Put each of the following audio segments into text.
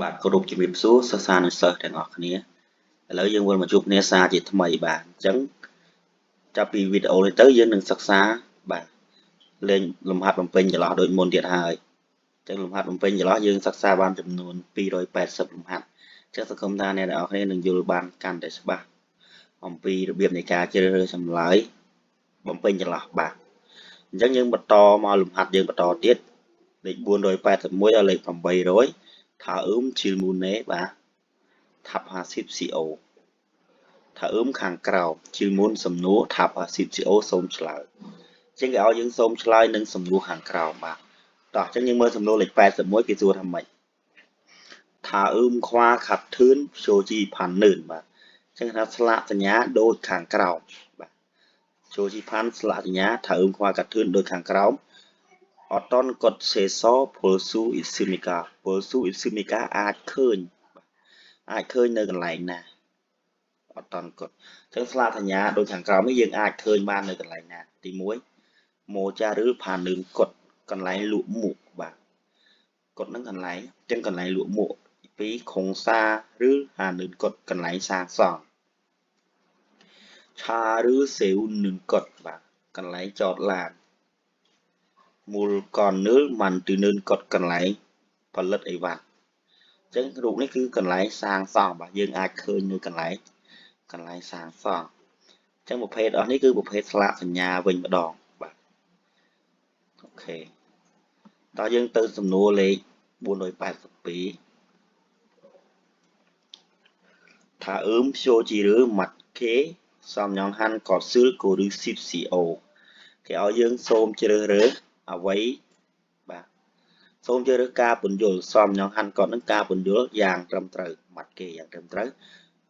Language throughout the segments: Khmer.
បាទគោរពជំរាបសួរសិស្សានុសិស្សទាំងអស់គ្នាឥឡូវយើងវិលមកជួបគ្នាសារជាថ្មីបាទអញ្ចឹងចាប់ពីវីដេអូនេះទៅយើងនឹងសិក្សាបាទលេងលំហាត់បំពេញចន្លោះដូចមុនទៀតហើយអញ្ចឹងលំហាត់បំពេញចន្លោះយើងសិក្សាបានចំនួន280លំហាត់អញ្ចឹងសង្ឃឹមថាអ្នកទាំងអស់គ្នានឹងយល់បានកាន់តែច្បាស់អំពីរបៀបនៃការជ្រើសរើសចម្លើយបំពេញចន្លោះបាទអញ្ចឹងយើងបន្តមកលំហាត់យើងបន្តទៀតលេខ481ដល់លេខ800ថាអ៊ឺមឈីលមូណេបាទថាប់50 CO ថាអ៊ឺមខាងក្រោមជាមុនសំណួរថាប់50 CO សូមឆ្លើយអញ្ចឹងគេឲ្យយើងសូមឆ្លើយនឹងសំណួរខាងក្រោមបាទតោះអញ្ចឹងយើងមើលសំណួរលេខ81គេសួរថាម៉េចថាអ៊ឺមខ្វាខាត់ធឿនโชជីផាន់នឿនបាទអញ្ចឹងថាស្លាកសញ្ញាដូចខាងក្រោមបាទโชជីផាន់ស្លាកសញ្ញាថាអ៊ឺមខ្វាខាត់ធឿនដូចខាងក្រោមអត់តនកត់សេសពលស៊ូអ៊ីស៊ីមីកាពលស៊ូអ៊ីស៊ីមីកាអាចឃើញនៅកន្លែងណាអត់តន់គាត់អញ្ចឹងស្លាកសញ្ញាដូចខាងក្រោមនេះយើងអាចឃើញបាននៅកន្លែងណាទី1ម៉ូចាឬផានលឿនគាត់កន្លែងលក់មួកបាទគាត់នឹងកន្លែងអញ្ចឹងកន្លែងលក់មួកទី2ខុងសាឬហានលឿនគាត់កន្លែងសាងសង់ឆាឬសេវលឿនគាត់បាទកន្លែងចតឡានមូលកននឿលម៉ាន់ទីនឿនគាត់កន្លែងផលិតអីវ៉ាន់អញ្ចឹងរូបនេះគឺកន្លែងសាងសង់បាទយើងអាចឃើញនៅកន្លែងសាងសង់អញ្ចឹងប្រភេទអស់នេះគឺប្រភេទស្លាកសញ្ញាវិញម្ដងបាទអូខេតោះយើងទៅសំណួរលេខ482ថាអ៊ឺមចូលជារឿម៉ាត់គេសំញងហាន់កតស៊ឺលកូឬស៊ីប CO គេឲ្យយើងសូមជ្រើសរើសអ្វីបាទសូមជ្រើសរើសការពន្យល់សំញងហាន់កតនឹងការពន្យល់យ៉ាងត្រឹមត្រូវម៉ាត់គេយ៉ាងត្រឹមត្រូវ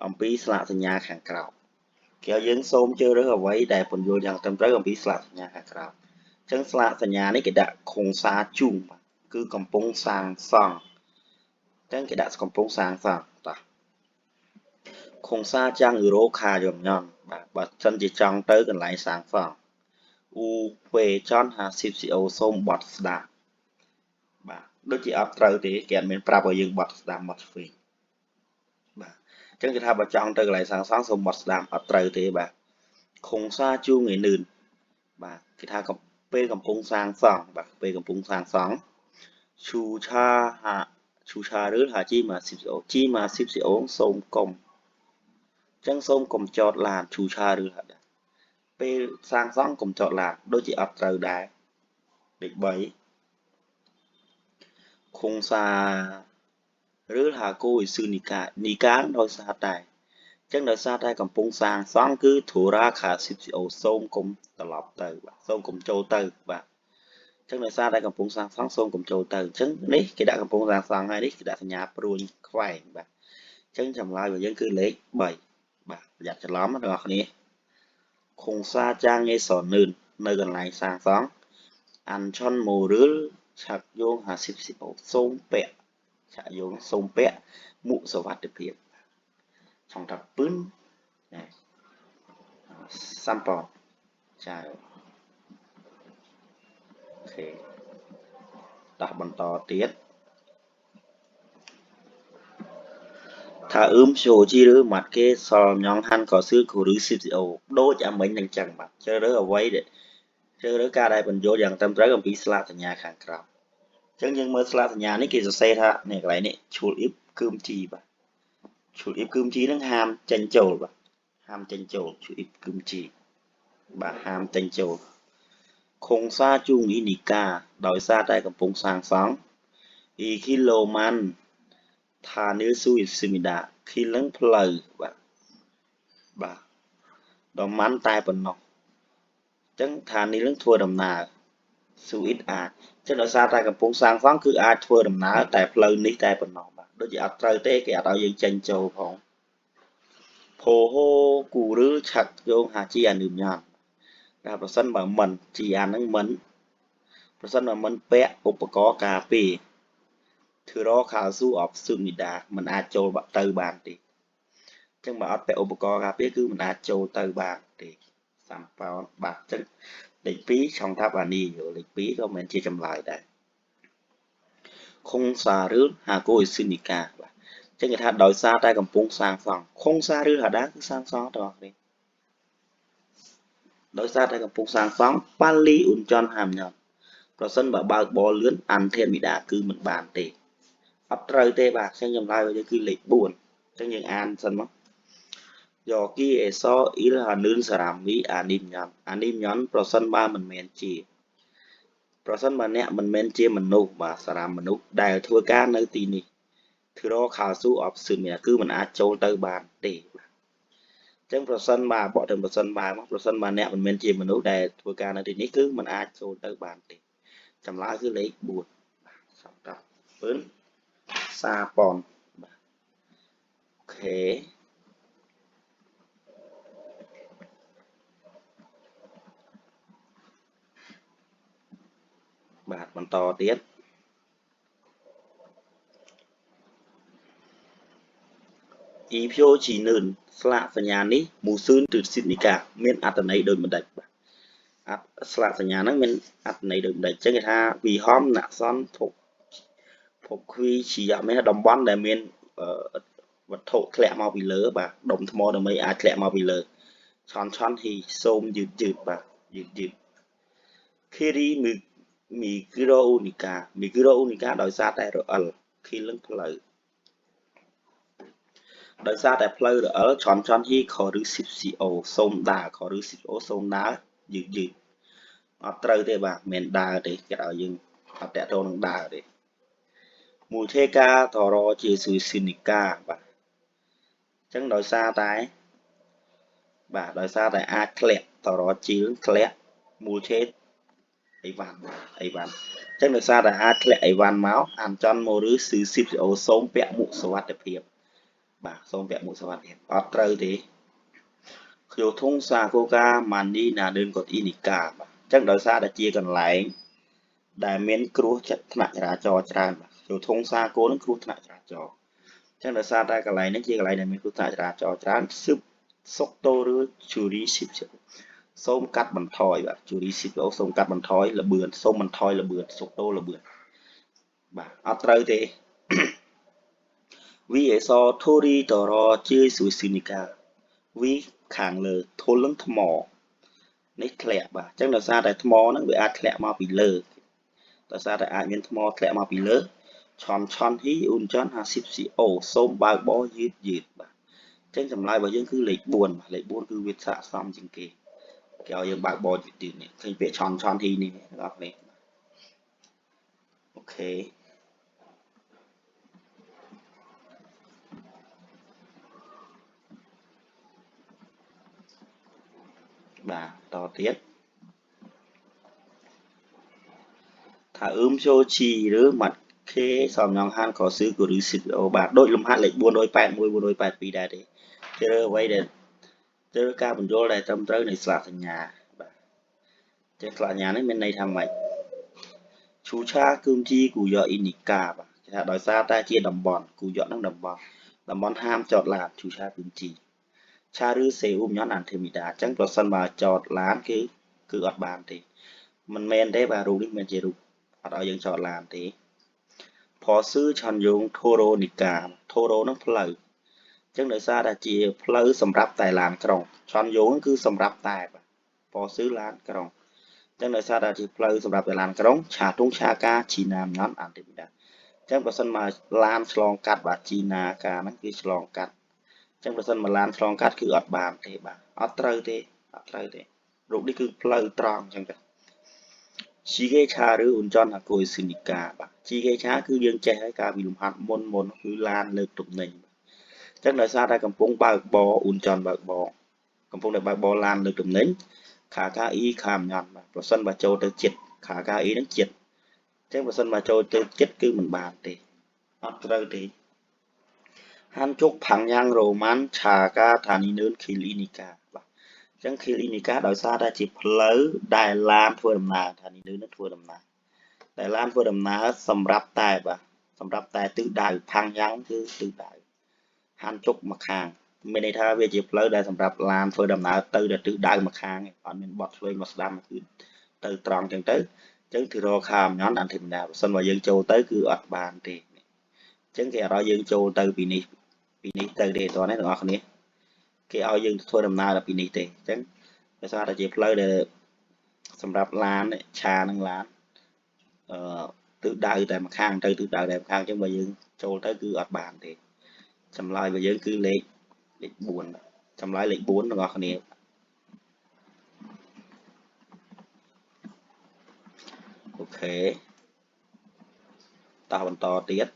អំពីស្លាកសញ្ញាខាងក្រោមគេឲ្យយើងសូមជ្រើសរើសអ្វីដែលពន្យល់យ៉ាងត្រឹមត្រូវអំពីស្លាកសញ្ញាខាងក្រោមអញ្ចឹងស្លាកសញ្ញានេះគេដាក់ខុងសាជុងបាទគឺកំពុងសាងសង់អញ្ចឹងគេដាក់កំពុងសាងសង់តោះខុងសាចាំងអ៊ឺរ៉ូខាយំញ៉ន់បាទបើសិនជាចង់ទៅកន្លែងសាងសង់អ៊ូវេចន់50 CO សូមបត់ស្ដាប់បាទដូចជាអត់ត្រូវទេគេអត់មានប្រាប់ឲ្យយើងបត់ស្ដាប់បត់ឆ្វេងបាទអញ្ចឹងគេថាបើចង់ទៅកន្លែងសាងសង់សូមបត់ស្ដាប់អត់ត្រូវទេបាទខុងសាជួងឯនឿនបាទគេថាពេលកំពុងសាងសង់បាទពេលកំពុងសាងសង់ឈូឆាហាឈូឆាឬហាជីម៉ា10 CO ជីម៉ា10 CO សូមកុំអញ្ចឹងសូមកុំចតឡានឈូឆាឬហាពេលសាងសង់កុំចតឡានដូចជាអត់ត្រូវដែរលេខ3ខុងសាឬហាគូអ៊ីស៊ឺនីកាដោយសារតែអញ្ចឹងដោយសារតែកំពុងសាងសង់គឺធូរ៉ាខា 10CO សូមកុំត្រឡប់ទៅបាទសូមកុំចូលទៅបាទអញ្ចឹងដោយសារតែកំពុងសាងសង់សូមកុំចូលទៅអញ្ចឹងនេះគេដាក់កំពុងសាងសង់ហើយនេះគេដាក់សញ្ញាព្រួយខ្វែងបាទអញ្ចឹងចម្លើយរបស់យើងគឺលេខ3បាទប្រយ័ត្នច្រឡំណាបងប្អូនខុងសាចាងងេសនឿននៅកន្លែងសាងសង់អាន់ឆុនម៉ូរឿលឆាក់យោង50 CO សូមពាក់ឆាក់យោងសូមពាក់មុខសុវត្ថិភាពចង់ថាពឹនណាសាំប៉ចាអូខេតោះបន្តទៀតថាអ៊ឺមចូលជីឬម៉ាត់គេសល់ញ៉ងហាន់ក៏សឿគូឬ 10CO ដូចអាមិញនឹងចឹងបាទជ្រើសរើសអ្វីដែលជ្រើសរើសការដែលបញ្យល់យ៉ាងត្រឹមត្រូវអំពីស្លាកសញ្ញាខាងក្រោមអញ្ចឹងយើងមើលស្លាកសញ្ញានេះគេសរសេរថានេះកន្លែងនេះឈូលអ៊ីបគឹមជីបាទឈូលអ៊ីបគឹមជីនឹងហាមចេញចូលបាទហាមចេញចូលឈូលអ៊ីបគឹមជីបាទហាមចេញចូលខុងសាជូងអ៊ីនីកាដោយសារតែកំពុងសាងសង់អ៊ីគីឡូម៉ាន់ថានីលស៊ូអ៊ីស៊ីមីដាគីលឹងផ្លូវបាទដល់ម៉ាន់តែប៉ុណ្ណោះអញ្ចឹងថានីលនឹងធ្វើដំណើរស៊ូអ៊ីតអាចអញ្ចឹងដោយសារតែកំពុងសាងសង់គឺអាចធ្វើដំណើរតែផ្លូវនេះតែប៉ុណ្ណោះបាទដូចជាអត់ត្រូវទេគេអត់ឲ្យយើងចេញចូលផងផូហូគូឬឆាក់យោងហាជីអានឹមញ៉ាំតែប្រសិនបើមិនជីអានឹងមិនប្រសិនបើមិនពាក់ឧបករណ៍ការពារធ្វើរខាស៊ូអបស៊ឺមីដាមិនអាចចូលទៅបានទេអញ្ចឹងបើអត់ពាក់ឧបករណ៍ការពារគឺមិនអាចចូលទៅបានទេសំប៉ោនបាទអញ្ចឹងលេខ2ឆុងថាប់អានីលេខ2ក៏មិនជាចម្លើយដែរ ខុងសាឬហាគូអេស៊ីនីកាបាទចឹងគេថាដោយសារតែកំពុងសាងសង់ខុងសាឬហាដាគឺសាងសង់តើបងដោយសារតែកំពុងសាងសង់ប៉ាលីអ៊ុនចន់ហាមញ៉ាំប្រសិនបើបើកបរលឿនអានធេមីដាគឺមិនបានទេអត់ត្រូវទេបាទចឹងចម្លើយរបស់យើងគឺលេខ4ចឹងយើងអានសិនមកYogi eso ilhanun sarami anim nhon ប្រសិនបើមិនមែនជាប្រសិនបើអ្នកមិនមែនជាមនុស្សបាទសារមមនុស្សដែលធ្វើការនៅទីនេះធឺរខោស៊ូអបស៊ឺមានគឺមិនអាចចូលទៅបានទេបាទអញ្ចឹងប្រសិនបើបកទៅប្រសិនបើមកប្រសិនបើអ្នកមិនមែនជាមនុស្សដែលធ្វើការនៅទីនេះគឺមិនអាចចូលទៅបានទេចម្លើយគឺលេខ4បាទសំដៅពឿនសាប៉ុនបាទអូខេបាទបន្តទៀតអ៊ីភយោជីនឿនស្លាកសញ្ញានេះមូស៊ឿនទឺស៊ីតនីកាមានអត្ថន័យដូចម្ដេចបាទស្លាកសញ្ញាហ្នឹងមានអត្ថន័យដូចម្ដេចអញ្ចឹងគេថាវិហមណសនភពខ្វីជាមានតំបន់ដែលមានវត្ថុធ្លាក់មកពីលើបាទដុំថ្មដើម្បីអាចធ្លាក់មកពីលើឆនហ៊ីសូមយឺតបាទយឺតខេរីមីគីរ៉ូអ៊ូនីកាដោយសារតែរអិលខីលឹងផ្លូវដោយសារតែផ្លូវរអិលឆនហ៊ីខឬស៊ីបស៊ីអូសូមដើរខឬស៊ីបអូសូមដើរយឺតអត់ត្រូវទេបាទមិនដើរទេគេឲ្យយើងអត់តទៅនឹងដើរទេមូលធេកាតរជាស៊ូស៊ីនីកាបាទអញ្ចឹងដោយសារតែអាចធ្លាក់តរជាធ្លាក់មូលឆេតអីវ៉ាន់អញ្ចឹងដោយសារតែអាចធ្លាក់អីវ៉ាន់មកអានចន់មកឬស៊ឺស៊ីបអូសូមពាក់មុខសុវត្ថិភាពបាទសូមពាក់មុខសុវត្ថិភាពអត់ត្រូវទេខ្ញុំធុងសាកូកាម៉ានីណាដឿនកតអ៊ីនីកាបាទអញ្ចឹងដោយសារតែជាកន្លែងដែលមានគ្រោះថ្នាក់ចរាចរណ៍ច្រើនបាទខ្ញុំធុងសាគោនឹងគ្រោះថ្នាក់ចរាចរណ៍អញ្ចឹងដោយសារតែកន្លែងនេះជាកន្លែងដែលមានគ្រោះថ្នាក់ចរាចរណ៍ច្រើនស៊ឹបសុកតូឬជូរីស៊ីបសូមកាត់បន្ថយបាទជូរីស៊ីបអូសូមកាត់បន្ថយល្បឿនសូមបន្ថយល្បឿនសុកតូល្បឿនបាទអត់ត្រូវទេវីអេសធូរីតរជាស៊ូស៊ីនីកាវីខាងលើធុលនឹងថ្មនេះធ្លាក់បាទអញ្ចឹងដោយសារតែថ្មហ្នឹងវាអាចធ្លាក់មកពីលើដោយសារតែអាចមានថ្មធ្លាក់មកពីលើឆនហ៊ីអ៊ុនចន់50 CO សូមបើកបោយឺតបាទអញ្ចឹងចម្លើយរបស់យើងគឺលេខ4បាទលេខ4គឺវាស័ក្តិសមជាងគេគេឲ្យយើងបើកបោយឺតនេះឃើញពាក្យឆនហ៊ីនេះបងប្អូនអូខេបាទតទៀតថាចូលជីឬម៉ាត់ខេសំញងហានក៏ស៊ឺក៏ឬស៊ីបអូបាទដូចលំហាត់លេខ481 482ដែរទេជ្រើអ្វីដែលជ្រើការបញ្យល់ដែលត្រឹមត្រូវនៃស្លាកសញ្ញាបាទចេះស្លាកសញ្ញានេះមានន័យថាម៉េចឈូឆាគឹមជីគូយកអ៊ីនីកាបាទគេថាដោយសារតែជាតំបន់គូយកនឹងតំបន់ហាមចតឡានឈូឆាគឹមជីឆាឬសេអ៊ុំញ៉ាន់អានធីមីដាអញ្ចឹងប្រសិនបើចតឡានគឺអត់បានទេមិនមែនទេបាទរូបនេះមិនជារូបអត់ឲ្យយើងចតឡានទេផស៊ឺឆាន់យងធូរ៉ូនីកាធូរ៉ូនឹងផ្លូវអញ្ចឹងដោយសារតែជាផ្លូវសម្រាប់តែឡានក្រុងឆាន់យងគឺសម្រាប់តែបាទផស៊ឺឡានក្រុងអញ្ចឹងដោយសារតែជាផ្លូវសម្រាប់តែឡានក្រុងឆាទុងឆាកាជីណាមញ៉ាន់អានទីមីដាអញ្ចឹងបើសិនមកឡានឆ្លងកាត់បាទជីណាកាហ្នឹងគឺឆ្លងកាត់អញ្ចឹងបើសិនមកឡានឆ្លងកាត់គឺអត់បានទេបាទអត់ត្រូវទេរូបនេះគឺផ្លូវត្រង់អញ្ចឹងទៅជីកេឆាឬអ៊ុនចន់អាគួយស៊ីនីកាបាទជីកេឆាគឺយើងចេះហើយការវិលំហាត់មុនគឺឡានលើកទំនិញអញ្ចឹងដោយសារតែកំពុងបើកបរអ៊ុនចន់បើកបរកំពុងតែបើកបរឡានលើកទំនិញខាកាអ៊ីខាមញ៉ាន់បាទប្រសិនបើចូលទៅចិត្តខាកាអ៊ីនឹងចិត្តអញ្ចឹងបើសិនបើចូលទៅចិត្តគឺមិនបានទេអត់ត្រូវទេហាន់ជុកផាំងយ៉ាងរ៉ូម៉ាន់ឆាកាឋានីនឿនខីលីនីកាបាទអញ្ចឹងខីលីនីកាដោយសារតែជាផ្លូវដែលឡានធ្វើដំណើរឋានីនឿននឹងធ្វើដំណើរតែឡានធ្វើដំណើរសម្រាប់តែទិសដៅផាំងយ៉ាងគឺទិសដៅហាន់ជុកមកខាងមានន័យថាវាជាផ្លូវដែលសម្រាប់ឡានធ្វើដំណើរទៅដល់ទិសដៅមកខាងអត់មានបត់ឆ្វេងមកស្ដាំគឺទៅត្រង់ចឹងទៅ ចឹងគឺរកខាមញ៉ាំអានធម្មតាបើសិនបើយើងចូលទៅគឺអត់បានទេចឹងគេអត់ឲ្យយើងចូលទៅពីនេះទៅទេតោះណាទាំងអស់គ្នាគេឲ្យយើងធ្វើដំណើរដល់ពីនេះទេចឹងដោយសារតែជាផ្លូវដែលសម្រាប់ឡានឆានឹងឡានអឺទិសដៅតែម្ខាងទៅទិសដៅតែម្ខាងចឹងបើយើងចូលទៅគឺអត់បានទេចម្លើយរបស់យើងគឺលេខ4ចម្លើយលេខ4ទាំងអស់គ្នាអូខេតោះបន្តទៀត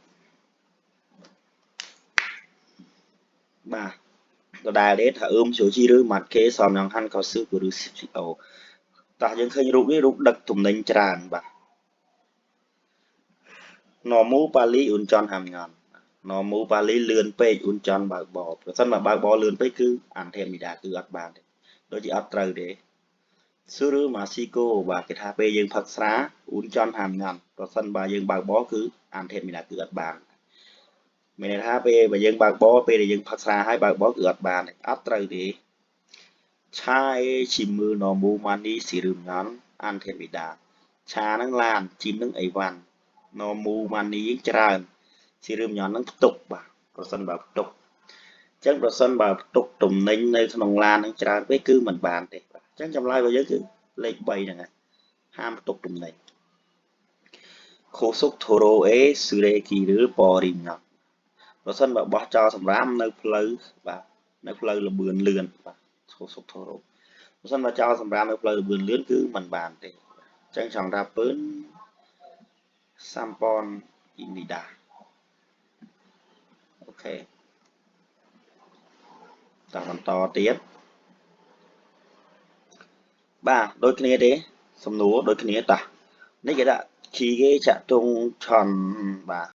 បាទដដែលទេថាចូលជីឬម៉ាត់គេសំយ៉ាងហាន់ក៏ស៊ឺឬ CPO តោះយើងឃើញរូបនេះរូបដឹកទំនិញច្រើនបាទ normal ប៉ាលីអ៊ុនចន់ហាំញ៉ាន់ normal ប៉ាលីលឿនពេកអ៊ុនចន់បើកបរប្រសិនបើបើកបរលឿនពេកគឺអានធម្មតាគឺអត់បានទេដូចជាអត់ត្រូវទេស៊ឺឬម៉ាស៊ីកូបាទគេថាពេលយើងផឹកស្រាអ៊ុនចន់ហាំញ៉ាន់ប្រសិនបើយើងបើកបរគឺអានធម្មតាគឺអត់បានមានន័យថាពេលបើយើងបើកបរពេលដែលយើងផឹកស្រាហើយបើកបរគឺអត់បានអត់ត្រូវទេឆាអេឈីមើ normal money ស៊ីរឹមញ៉ាន់អានធម្មតាឆានឹងឡានជីមនឹងអីវ៉ាន់ normal money ច្រើនស៊ីរឹមញ៉ាន់នឹងផ្ទុកបាទប្រសិនបើផ្ទុកអញ្ចឹងប្រសិនបើផ្ទុកទំនិញនៅក្នុងឡាននឹងច្រើនពេកគឺមិនបានទេបាទអញ្ចឹងចម្លើយរបស់យើងគឺលេខ3ហ្នឹងហើយហាមផ្ទុកទំនិញខូសុកធូរ៉ូអេស៊ឺរេគីឬប៉រីញ៉ាំប្រសិនបើបោះចោលសម្រាមនៅផ្លូវបាទនៅផ្លូវលបឿនលឿនបាទខូសុកធូរ៉ូប្រសិនបើចោលសម្រាមនៅផ្លូវលបឿនលឿនគឺមិនបានទេអញ្ចឹងចង់ថាពើនសាំប៉ុនអ៊ីនីដាអូខេតបន្តទៀតបាទដូចគ្នាទេសំណួរដូចគ្នាតោះនេះគេដាក់ជីគេចាក់ទងឆន់បាទ